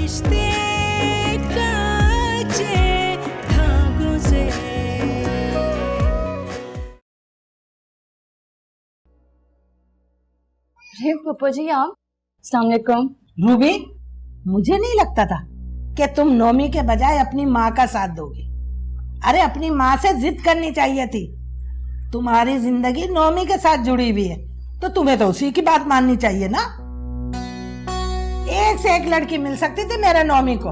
रिश्ते काचे धागों से। अरे पप्पू जी आप, अस्सलाम वालेकुम। रूबी, मुझे नहीं लगता था कि तुम नौमी के बजाय अपनी माँ का साथ दोगी। अरे अपनी माँ से जिद करनी चाहिए थी। तुम्हारी जिंदगी नौमी के साथ जुड़ी हुई है तो तुम्हें तो उसी की बात माननी चाहिए ना। एक से एक लड़की मिल सकती थी मेरे नौमी को,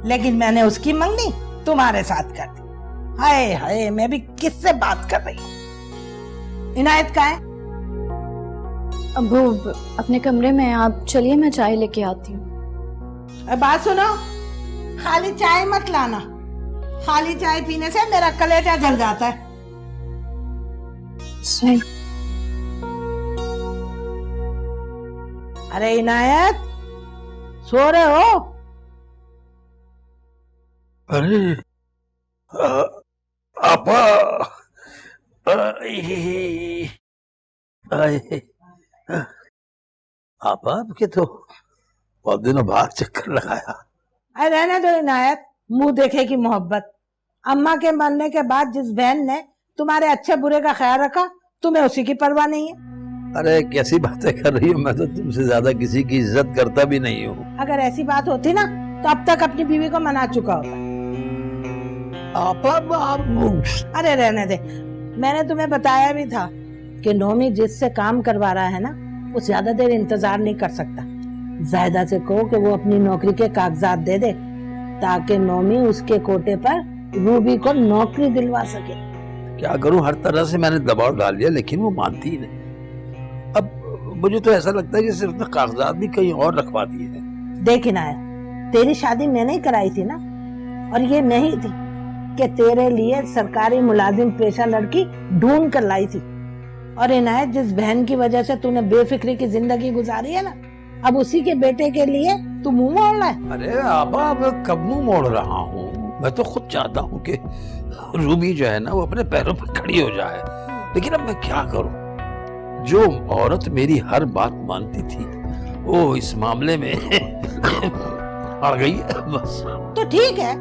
लेकिन मैंने उसकी मंगनी तुम्हारे साथ कर दी। हाय हाय, मैं भी किससे बात कर रही हूँ। इनायत कहाँ है? अबू अपने कमरे में, आप चलिए मैं चाय लेके आती हूँ। बात सुनो, खाली चाय मत लाना। खाली चाय पीने से मेरा कलेजा जल जाता है। सही। अरे इनायत, सो रहे हो? अरे आपा, आपा आपके तो बहुत दिनों बाद चक्कर लगाया। अरे रहने दो इनायत, मुंह देखे की मोहब्बत। अम्मा के मरने के बाद जिस बहन ने तुम्हारे अच्छे बुरे का ख्याल रखा, तुम्हें उसी की परवाह नहीं है। अरे कैसी बातें कर रही हो, मैं तो तुमसे ज्यादा किसी की इज्जत करता भी नहीं हूँ। अगर ऐसी बात होती ना तो अब तक अपनी बीवी को मना चुका होता। आपा अरे रहने दे, मैंने तुम्हें बताया भी था कि नौमी जिससे काम करवा रहा है ना, वो ज्यादा देर इंतजार नहीं कर सकता। जायदा से कहो कि वो अपनी नौकरी के कागजात दे दे ताकि नौमी उसके कोटे पर रूबी को नौकरी दिलवा सके। क्या करूं, हर तरह से मैंने दबाव डाल लिया लेकिन वो मानती ही नहीं। अब मुझे तो ऐसा लगता है कि सिर्फ उसने कागजात भी कहीं और रखवा दिए हैं। देख इनायत, तेरी शादी मैंने ही कराई थी ना, और ये नहीं थी कि तेरे लिए सरकारी मुलाजिम पेशा लड़की ढूंढ कर लाई थी। और इनायत, जिस बहन की वजह से तूने बेफिक्री की जिंदगी गुजारी है ना, अब उसी के बेटे के लिए तू मुंह मोड़ रहा है। अरे आपा, मैं कब मुंह मोड़ रहा हूँ? मैं तो खुद चाहता हूँ कि रूबी जो है ना वो अपने पैरों पर खड़ी हो जाए, लेकिन अब मैं क्या करूँ? जो औरत मेरी हर बात मानती थी वो इस मामले में अड़ गई है बस। तो ठीक है,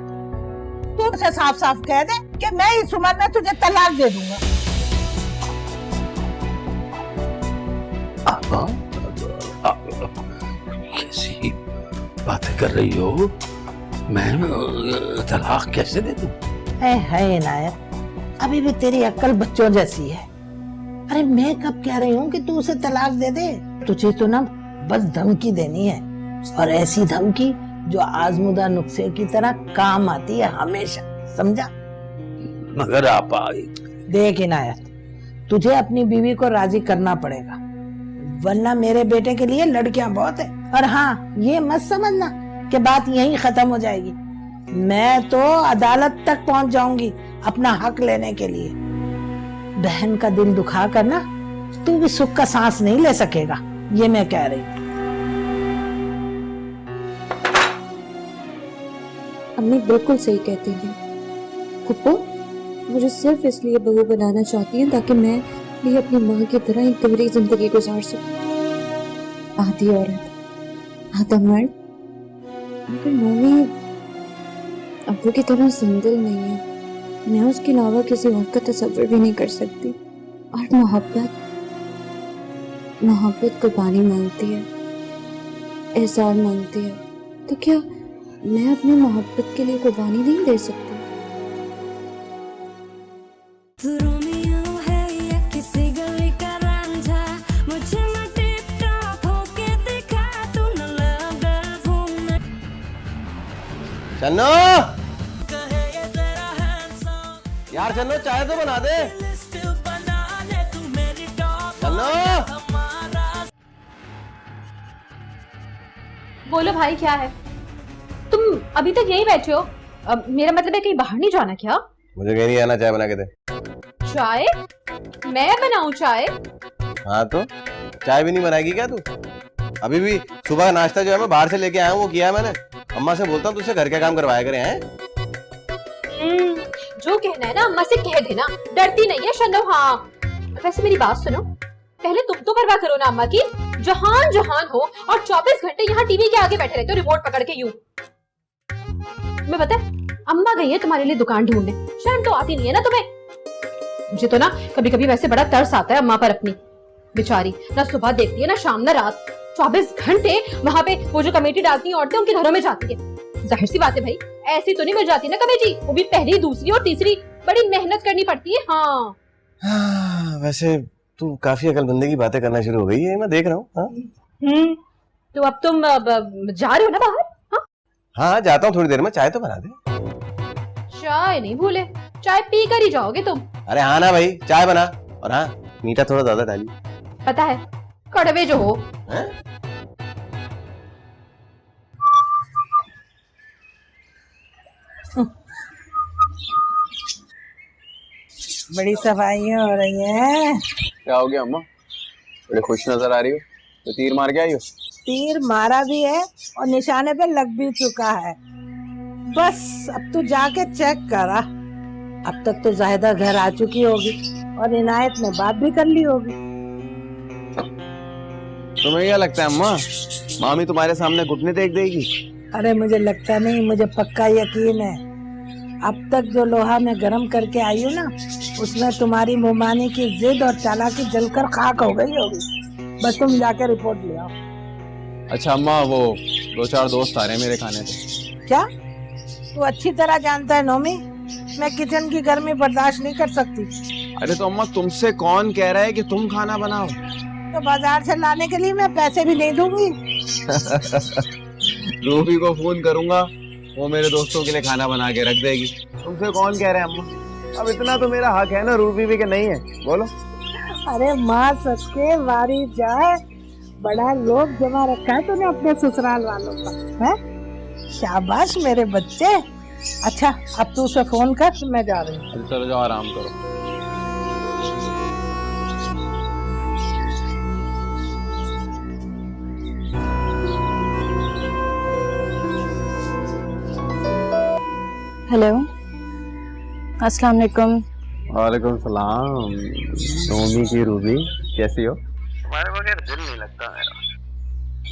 तू उसे साफ साफ कह दे कि मैं इस उम्र में तुझे तलाक दे दूंगा। आपा, कैसी बातें कर रही हो? मैं तलाक कैसे दे दूं? है इनायत, अभी भी तेरी अक्ल बच्चों जैसी है। अरे मैं कब कह रही हूँ कि तू उसे तलाक दे दे। तुझे तो ना बस धमकी देनी है, और ऐसी धमकी जो आजमुदा नुस्खे की तरह काम आती है हमेशा, समझा? मगर आपा, देख इनायत, तुझे अपनी बीवी को राजी करना पड़ेगा, वरना मेरे बेटे के लिए लड़कियां बहुत है। और हाँ, ये मत समझना कि बात यहीं खत्म हो जाएगी। मैं तो अदालत तक पहुंच जाऊंगी अपना हक लेने के लिए। बहन का दिल दुखा कर ना तू भी सुख का सांस नहीं ले सकेगा, ये मैं कह रही हूँ। अम्मी बिल्कुल सही कहती हैं। पप्पू मुझे सिर्फ इसलिए बहू बनाना चाहती हैं ताकि मैं भी अपनी माँ की तरह एक दोहरी जिंदगी गुजार सकूं। आधी औरत आधा मर्द। मगर नौमी अब्बू की तरह जिंदल नहीं है। मैं उसके अलावा किसी और का तस्वीर भी नहीं कर सकती। और मोहब्बत कुर्बानी मांगती है, एहसान मांगती है। तो क्या मैं अपनी मोहब्बत के लिए कुर्बानी नहीं दे सकती? चन्नो यार, चन्नो चाय तो बना दे। चन्नो, बोलो भाई, क्या है? तुम अभी तक यही बैठे हो? मेरा मतलब है कहीं बाहर नहीं जाना क्या? मुझे कहीं नहीं आना, चाय बना के दे। चाय? मैं बनाऊं चाय? हाँ तो चाय भी नहीं बनाएगी क्या तू? अभी भी सुबह का नाश्ता जो है मैं बाहर से लेके आया हूँ, वो किया है मैंने। अम्मा से बोलता हूँ तुझसे घर के काम करवाया करे हैं। जो कहना है ना अम्मा से कह देना, डरती नहीं है शन्नो। हाँ वैसे मेरी बात सुनो, पहले तुम तो परवाह करो ना अम्मा की। जहान जहान हो और 24 घंटे यहाँ टीवी के आगे बैठे रहते हो रिमोट पकड़ के यूं। तुम्हें पता है अम्मा गई है तुम्हारे लिए दुकान ढूंढने, शर्म तो आती नहीं है ना तुम्हें? मुझे तो ना कभी कभी वैसे बड़ा तरस आता है अम्मा पर अपनी। बेचारी ना सुबह देखती है ना शाम ना रात, 24 घंटे वहां पे वो जो कमेटी डालती है औरतें उनके घरों में जाती है। जाहिर सी बात है भाई, ऐसी तो नहीं मिल जाती ना कमेटी, वो भी पहली दूसरी और तीसरी, बड़ी मेहनत करनी पड़ती है। हाँ वैसे तू काफी अकलमंदी की बातें करना शुरू हो गई है, मैं देख रहा हूँ। तो अब तुम जा रहे हो ना बाहर? हाँ जाता हूँ थोड़ी देर में, चाय तो बना दे। चाय नहीं भूले, चाय पी कर ही जाओगे तुम। अरे हाँ ना भाई, चाय बना, और हाँ मीठा थोड़ा ज्यादा डाली। पता है कड़वे जो हो। हैं? बड़ी सफाइयाँ हो रही हैं। क्या हो गया अम्मा, बड़े खुश नजर आ रही हो, तो तीर मार के आई हो? तीर मारा भी है और निशाने पे लग भी चुका है। बस अब तू जाके चेक करा। अब तक तो जाहिदा घर आ चुकी होगी और इनायत ने बात भी कर ली होगी। तुम्हें क्या लगता है अम्मा, मामी तुम्हारे सामने घुटने टेक देगी? अरे मुझे लगता नहीं, मुझे पक्का यकीन है। अब तक जो लोहा में गरम करके आई हूँ ना, उसमें तुम्हारी मुमानी की जिद और चालाकी जलकर खाक हो गई होगी। बस तुम जाके रिपोर्ट ले आओ। अच्छा अम्मा, वो 2-4 दोस्त आ रहे हैं मेरे खाने पे। क्या? तू अच्छी तरह जानता है नोमी, मैं किचन की गर्मी बर्दाश्त नहीं कर सकती। अरे तो अम्मा, तुमसे कौन कह रहा है कि तुम खाना बनाओ? तो बाजार से लाने के लिए मैं पैसे भी नहीं दूंगी। रूबी को फोन करूंगा, वो मेरे दोस्तों के लिए खाना बना के रख देगी। तुमसे कौन कह रहा है अम्मा? अब इतना तो मेरा हक है ना रूबी भी, के नहीं है? बोलो। अरे माँ सके वारी जाए, बड़ा लोग जमा रखा है तूने अपने ससुराल वालों का, है? शाबाश मेरे बच्चे। अच्छा अब तू उसे फोन कर, मैं जा रही हूँ। चलो जाओ, आराम करो। हेलो, अस्सलाम वालेकुम। वालेकुम सलाम। नोमी की रूबी, कैसी हो? तुम्हारे बगैर दिल नहीं लगता मेरा।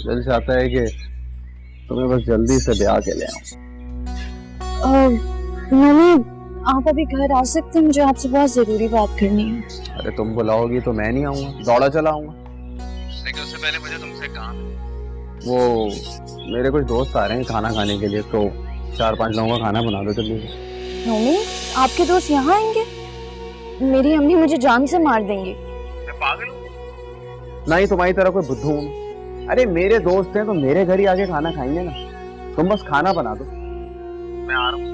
दिल चाहता है कि तुम्हें बस जल्दी से ब्याह के ले आऊं। मम्मी आप अभी घर आ सकते हैं, मुझे आपसे बहुत जरूरी बात करनी है। अरे तुम बुलाओगी तो मैं नहीं आऊंगा, दौड़ा चला आऊंगा। लेकिन उससे पहले मुझे तुमसे काम है। वो मेरे कुछ दोस्त आ रहे हैं खाना खाने के लिए, तो 4-5 लोगों का खाना बना दो जल्दी। मम्मी आपके दोस्त यहाँ आएंगे? मेरी अम्मी मुझे जान से मार देंगी। मैं पागल हूँ? नहीं तुम्हारी तरह कोई बुद्धू हूँ। अरे मेरे दोस्त हैं तो मेरे घर ही आके खाना खाएंगे ना। तुम बस खाना बना दो, मैं आ रहा हूँ।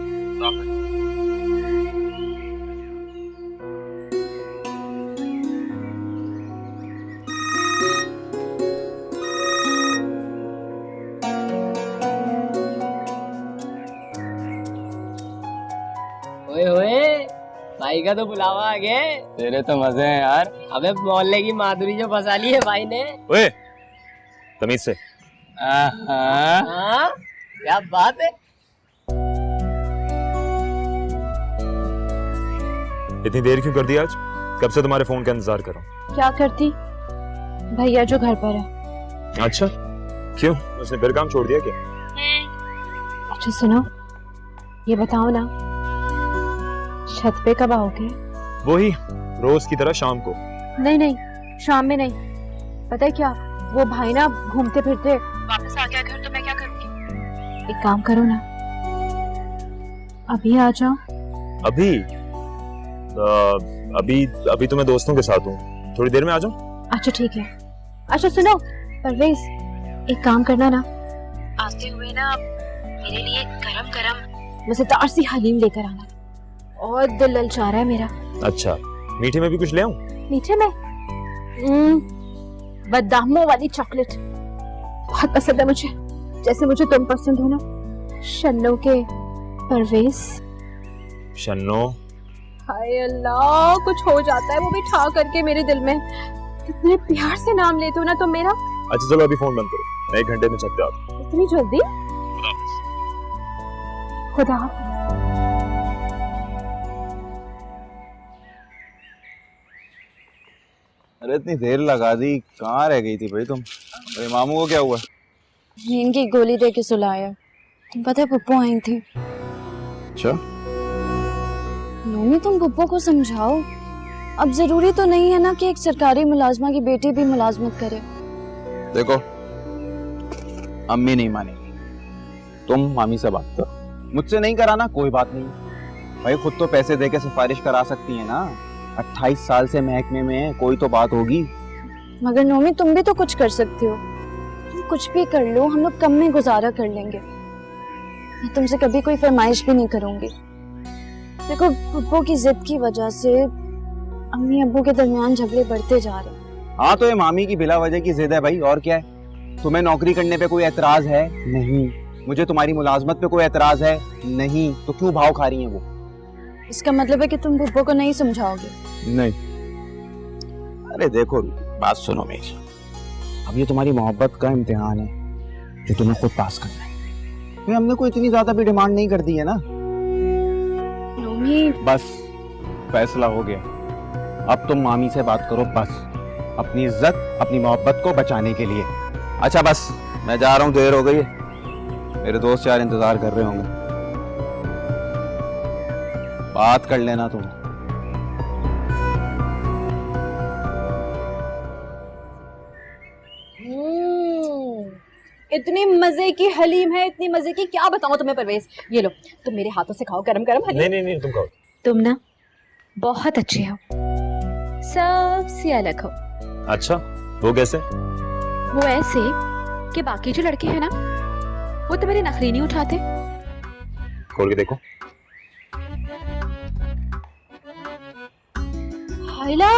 ओए भाई का तो बुलावा आ गया। तेरे तो मजे हैं यार। अबे मोहल्ले की माधुरी जो फंसा ली है भाई ने। ओए तमीज से। हाँ क्या बात है। इतनी देर क्यों कर दी आज? कब से तुम्हारे फोन का इंतजार कर रहा हूँ। क्या करती? भैया जो घर पर है। अच्छा क्यों, उसने फिर काम छोड़ दिया क्या? अच्छा सुनो, ये बताओ ना, छत पे कब आओगे? वही रोज की तरह शाम को। नहीं नहीं, शाम में नहीं। पता है क्या, वो भाई ना घूमते फिरते वापस आ गया घर, तो मैं क्या करूंगी? एक काम करो ना, अभी आ जाओ। अभी अभी अभी तो मैं दोस्तों के साथ हूँ, थोड़ी देर में आ जाऊँ। अच्छा ठीक है। अच्छा सुनो परवेज, एक काम करना ना, आते हुए ना मेरे लिए गरम गरम मजेदार सी हलीम लेकर आना, और दिल ललचा रहा है मेरा। अच्छा मीठे में भी कुछ ले आऊं? मीठे में बादामों वाली चॉकलेट बहुत पसंद है मुझे, जैसे मुझे तुम पसंद हो ना। शन्नो के परवेज। शन्नो? हाय अल्लाह, कुछ हो जाता है वो भी ठा करके मेरे दिल में। कितने प्यार से नाम लेते हो ना तुम मेरा। अच्छा चलो अभी फोन बंद करो, मैं 1 घंटे में छत पे आता हूं। इतनी जल्दी? खुदा हाफिज। अरे इतनी देर लगा दी, कहाँ रह गई थी भाई तुम? अरे मामू को क्या हुआ? नींद की गोली दे के सुलाया। तुम पता है पप्पू आई थी, अच्छा, नोमी तुम पुप्पो को समझाओ। अब जरूरी तो नहीं है ना कि एक सरकारी मुलाजमा की बेटी भी मुलाजमत करे। देखो अम्मी नहीं मानेगी, तुम मामी से बात करो। मुझसे नहीं कराना कोई बात नहीं भाई, खुद तो पैसे दे के सिफारिश करा सकती है ना। 28 साल से महकमे में है, कोई तो बात होगी। मगर नोमी तुम भी तो कुछ कर सकती हो। तुम कुछ भी कर लो, हम लोग कम में गुजारा कर लेंगे। मैं तुमसे कभी कोई फरमाइश भी नहीं करूंगी। देखो पुप्पो की जिद की वजह से अम्मी अब्बू के दरमियान झगड़े बढ़ते जा रहे हैं। हाँ तो ये मामी की बिला वजह की जिद है भाई, और क्या है। तुम्हें नौकरी करने पे कोई एतराज है? नहीं। मुझे तुम्हारी मुलाजमत पे कोई एतराज है? नहीं। तो क्यों भाव खा रही हैं वो? इसका मतलब है कि तुम पुप्पो को नहीं समझाओगे? नहीं। अरे देखो बात सुनो मेरी, अब ये तुम्हारी मोहब्बत का इम्तिहान है जो तुम्हें खुद पास करना है। तो हमने कोई इतनी ज्यादा भी डिमांड नहीं कर दी है ना। नोमी बस फैसला हो गया, अब तुम मामी से बात करो बस, अपनी इज्जत अपनी मोहब्बत को बचाने के लिए। अच्छा बस मैं जा रहा हूँ, देर हो गई है, मेरे दोस्त यार इंतजार कर रहे होंगे। बात कर लेना तुम। इतनी मजे की हलीम है, इतनी मजे की, क्या बताऊं तुम्हें परवेज। ये लो तुम मेरे हाथों से खाओ गरम गरम हलीम। नहीं तुम खाओ। तुम ना बहुत अच्छे हो, सबसे अलग हो। अच्छा वो कैसे? वो ऐसे कि बाकी जो लड़के हैं ना वो तो मेरे नखरे नहीं उठाते। खोल के देखो। हायला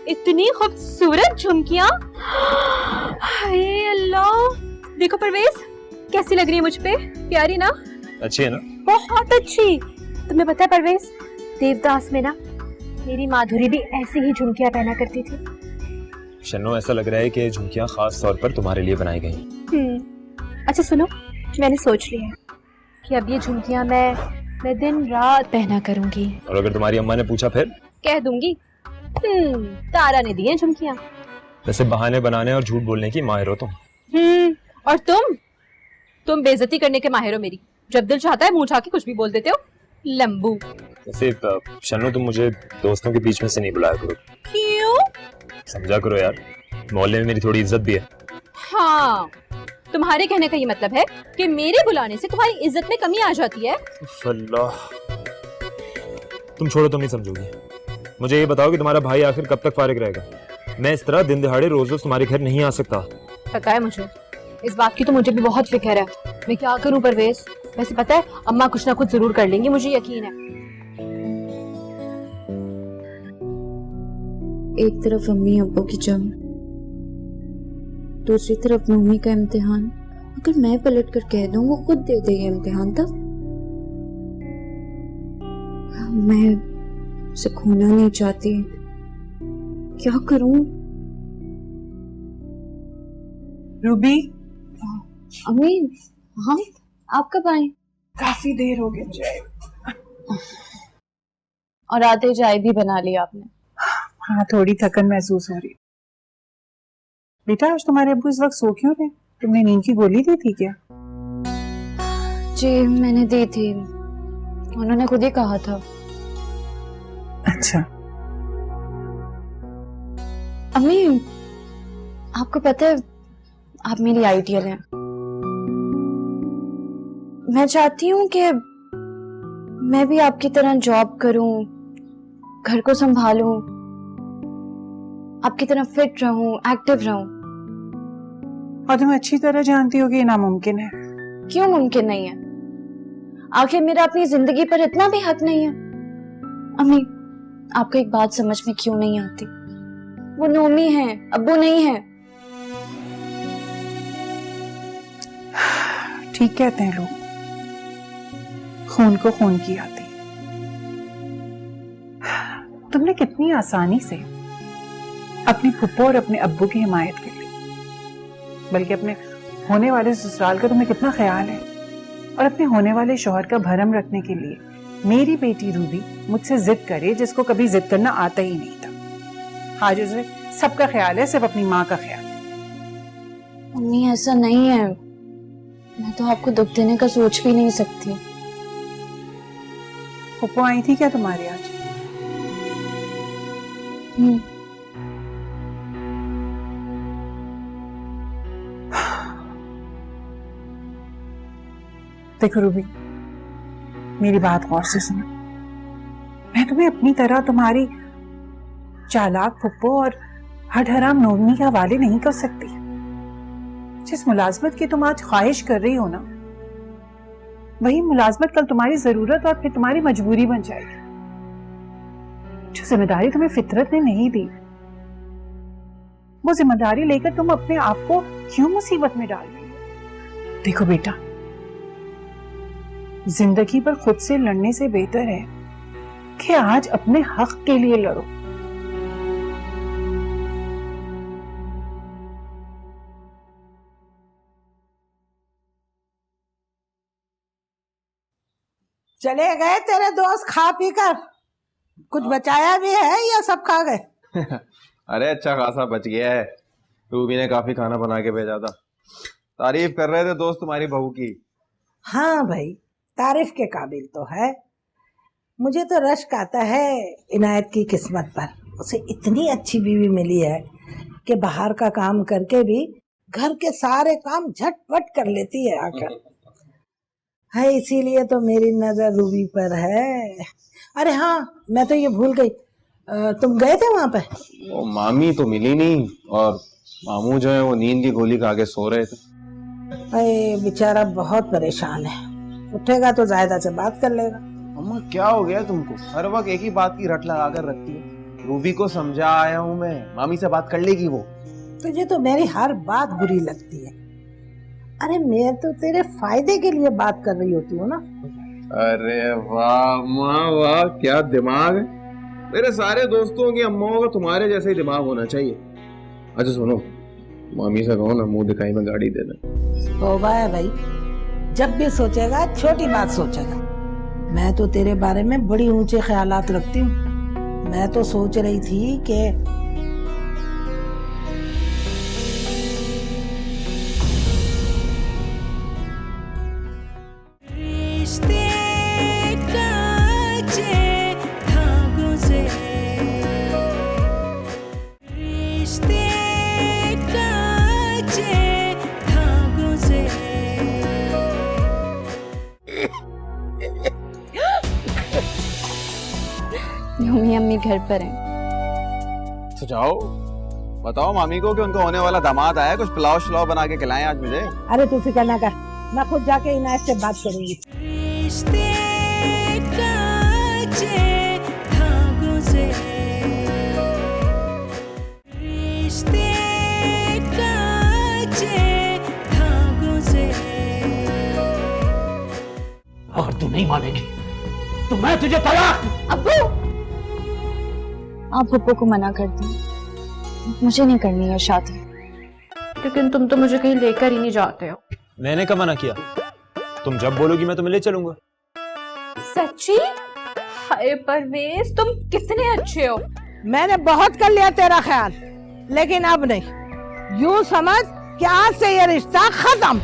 इतनी खूबसूरत झुमकियां, हाय अल्लाह। देखो परवेज कैसी लग रही है मुझ पे, प्यारी ना? अच्छी है ना? बहुत अच्छी। तुम्हें पता है परवेज, देवदास में ना मेरी माधुरी भी ऐसी ही झुमकियां पहना करती थी। शन्नो ऐसा लग रहा है कि झुमकियां खास तौर पर तुम्हारे लिए बनाई गई। अच्छा सुनो, मैंने सोच लिया है कि अब ये झुमकियां मैं दिन रात पहना करूंगी। और अगर तुम्हारी अम्मा ने पूछा फिर? कह दूंगी तारा ने दी है झुमकियां। वैसे बहाने बनाने और झूठ बोलने की माहिर हो तुम। और तुम बेइज्जती करने के माहिर हो मेरी। जब दिल चाहता है मुंह उठा के कुछ भी बोल देते हो, लंबू। वैसे शन्नो तुम मुझे दोस्तों के बीच में से नहीं बुलाया करो। क्यों? समझा करो यार, मोहल्ले में मेरी थोड़ी इज्जत भी है। हाँ, तुम्हारे कहने का ये मतलब है कि मेरे बुलाने से तुम्हारी इज्जत में कमी आ जाती है। अल्लाह, तुम छोड़ो, तुम नहीं समझोगी। मुझे ये बताओ कि तुम्हारा भाई आखिर कब तक फारिग रहेगा? मैं इस तरह दिन दिहाड़े रोज रोज तुम्हारे घर नहीं आ सकता। पता है मुझे, इस बात की तो मुझे भी बहुत फिक्र है। मैं क्या करूं परवेज? वैसे पता है अम्मा कुछ ना कुछ जरूर कर लेंगी, मुझे यकीन है। एक तरफ अम्मी अब्बू की जंग, दूसरी तरफ नोमी का इम्तिहान। अगर मैं पलट कर कह दूं वो खुद दे दे ये इम्तिहान, तब मैं उसे खोना नहीं चाहती, क्या करूं? रूबी, अम्मी, हाँ आप कब आए? काफी देर हो गई मुझे। और आते चाय भी बना लिया आपने? हाँ, थोड़ी थकन महसूस हो रही। बेटा आज तुम्हारे अब्बू इस वक्त सो क्यों रहे? तुमने नींद की गोली दी थी क्या? जी मैंने दी थी, उन्होंने खुद ही कहा था। अच्छा। अम्मी आपको पता है आप मेरी आइडियल हैं। मैं चाहती हूँ कि मैं भी आपकी तरह जॉब करूं, घर को संभालूं, आपकी तरह फिट रहूं, एक्टिव रहूं। और तुम अच्छी तरह जानती हो कि ये नामुमकिन है। क्यों मुमकिन नहीं है? आखिर मेरा अपनी जिंदगी पर इतना भी हक नहीं है? अम्मी आपको एक बात समझ में क्यों नहीं आती? वो नोमी है, अब्बू नहीं है। ठीक कहते हैं लोग, खून को खून की आती। तुमने कितनी आसानी से अपनी फुप्पो और अपने अब्बू की हिमायत कर ली, बल्कि अपने होने वाले ससुराल का तुम्हें कितना ख्याल है। और अपने होने वाले शौहर का भरम रखने के लिए मेरी बेटी रूबी मुझसे जिद करे जिसको कभी जिद करना आता ही नहीं था। आज उसे सबका ख्याल है, सिर्फ अपनी माँ का ख्याल। मम्मी ऐसा नहीं है, मैं तो आपको दुख देने का सोच भी नहीं सकती। फुप्पो आई थी क्या तुम्हारी आज? देखो रूबी, मेरी बात गौर से सुनो। मैं तुम्हें अपनी तरह तुम्हारी चालाक फुप्पो और हठहराम नोनी के हवाले नहीं कर सकती। जिस मुलाजमत की तुम आज ख्वाहिश कर रही हो ना, वही मुलाजमत कल तुम्हारी जरूरत और फिर तुम्हारी मजबूरी बन जाएगी। जो जिम्मेदारी तुम्हें फितरत ने नहीं दी, वो जिम्मेदारी लेकर तुम अपने आप को क्यों मुसीबत में डाल रही हो? देखो बेटा, जिंदगी पर खुद से लड़ने से बेहतर है कि आज अपने हक के लिए लड़ो। चले गए तेरे दोस्त खा पी कर? कुछ बचाया भी है या सब खा गए? अरे अच्छा खासा बच गया है। रूबी ने काफी खाना बना के भेजा था। तारीफ कर रहे थे दोस्त तुम्हारी बहू की। हाँ भाई, तारीफ के काबिल तो है। मुझे तो रश्क आता है इनायत की किस्मत पर। उसे इतनी अच्छी बीवी मिली है कि बाहर का काम करके भी घर के सारे काम झटपट कर लेती है आकर। है, इसीलिए तो मेरी नजर रूबी पर है। अरे हाँ, मैं तो ये भूल गई, तुम गए थे वहां पे? वो मामी तो मिली नहीं और मामू जो है वो नींद की गोली खा के सो रहे थे। अरे बेचारा बहुत परेशान है। उठेगा तो जायदा से बात कर लेगा। अम्मा क्या हो गया तुमको? हर वक्त एक ही बात की रट लगा कर रखती है। रूबी को समझा आया हूँ मैं, मामी से बात कर लेगी वो। तुझे तो मेरी हर बात बुरी लगती है। अरे मैं तो तेरे फायदे के लिए बात कर रही होती हूँ ना। अरे वाह माँ वाह, क्या दिमाग है। मेरे सारे दोस्तों की अम्माओं का तुम्हारे जैसे ही दिमाग होना चाहिए। अच्छा सुनो, मामी से कहो ना मुंह दिखाई में गाड़ी दे दे। तौबा है भाई, जब भी सोचेगा छोटी बात सोचेगा। मैं तो तेरे बारे में बड़ी ऊंचे ख्यालात रखती हूँ। मैं तो सोच रही थी कि नोमी अम्मी घर पर हैं। तो जाओ बताओ मामी को कि उनका होने वाला दामाद आया, कुछ पुलाव शलाव बना के खिलाएं आज मुझे। अरे तू फिक्र ना कर, मैं खुद जाके इनायत से बात करूंगी। अगर तू नहीं मानेगी तो मैं तुझे तलाक। अब्बू, आप पप्पू को मना कर दी, मुझे नहीं करनी है शादी। लेकिन तुम तो मुझे कहीं लेकर ही नहीं जाते हो। मैंने कब मना किया? तुम जब बोलोगी मैं तुम्हें ले चलूंगा। सच्ची? हाय परवेज, तुम कितने अच्छे हो। मैंने बहुत कर लिया तेरा ख्याल, लेकिन अब नहीं। यूं समझ कि आज से ये रिश्ता खत्म।